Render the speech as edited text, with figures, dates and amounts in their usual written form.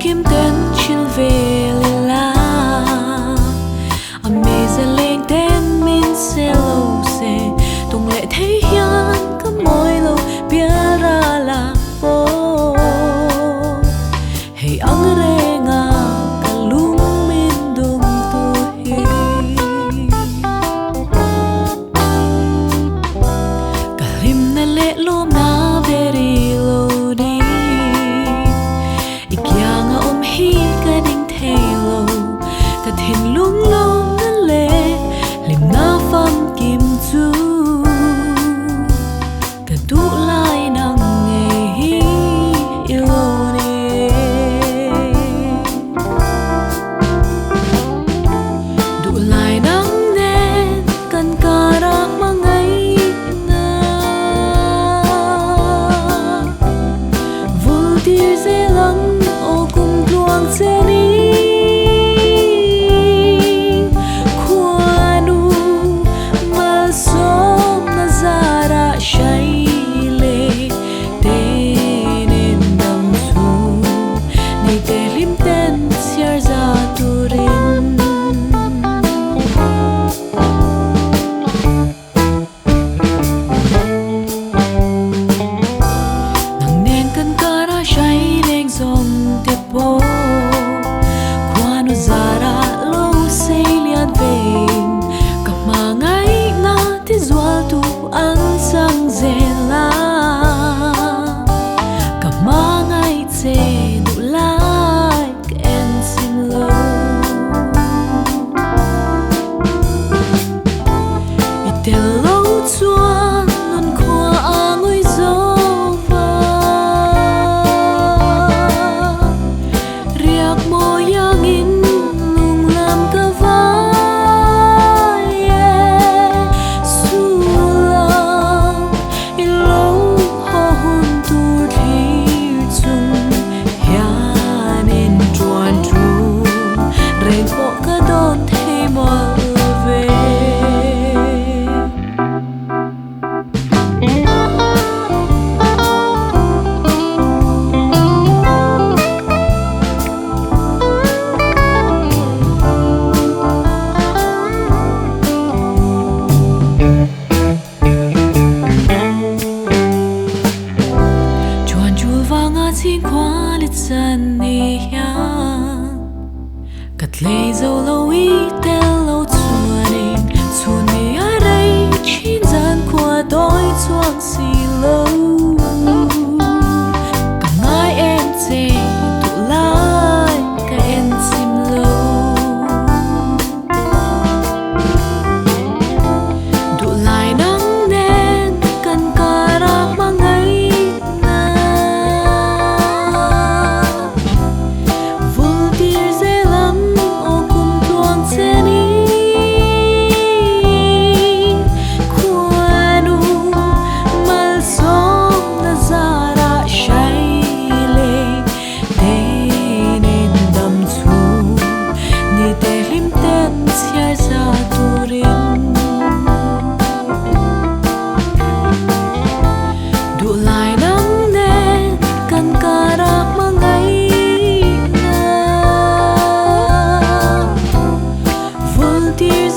kim tên chill về lila amaze lên tên min se lâu se tung lệ thấy hiền có môi lâu bia ra là ô hey ang re nga kalung min dung tu hi kalim na lệ lom na beri lo đi ikyang om hi ka ding thelo ka thin lung lung na le lim na pham kim chu ka du lai nang nge hi ilo ni du lai nang nen kan karak mangai na vul tir ze lang o kum duang se ni xin qua lịch dân đi ya cắt lấy dấu lâu ý tên lâu chuồn đi ở đây chín gian qua đôi chuông xì lâu cả ngài em chê tụ lại cả em sim lâu đủ lại nắng đen cần cả ra mang ngay the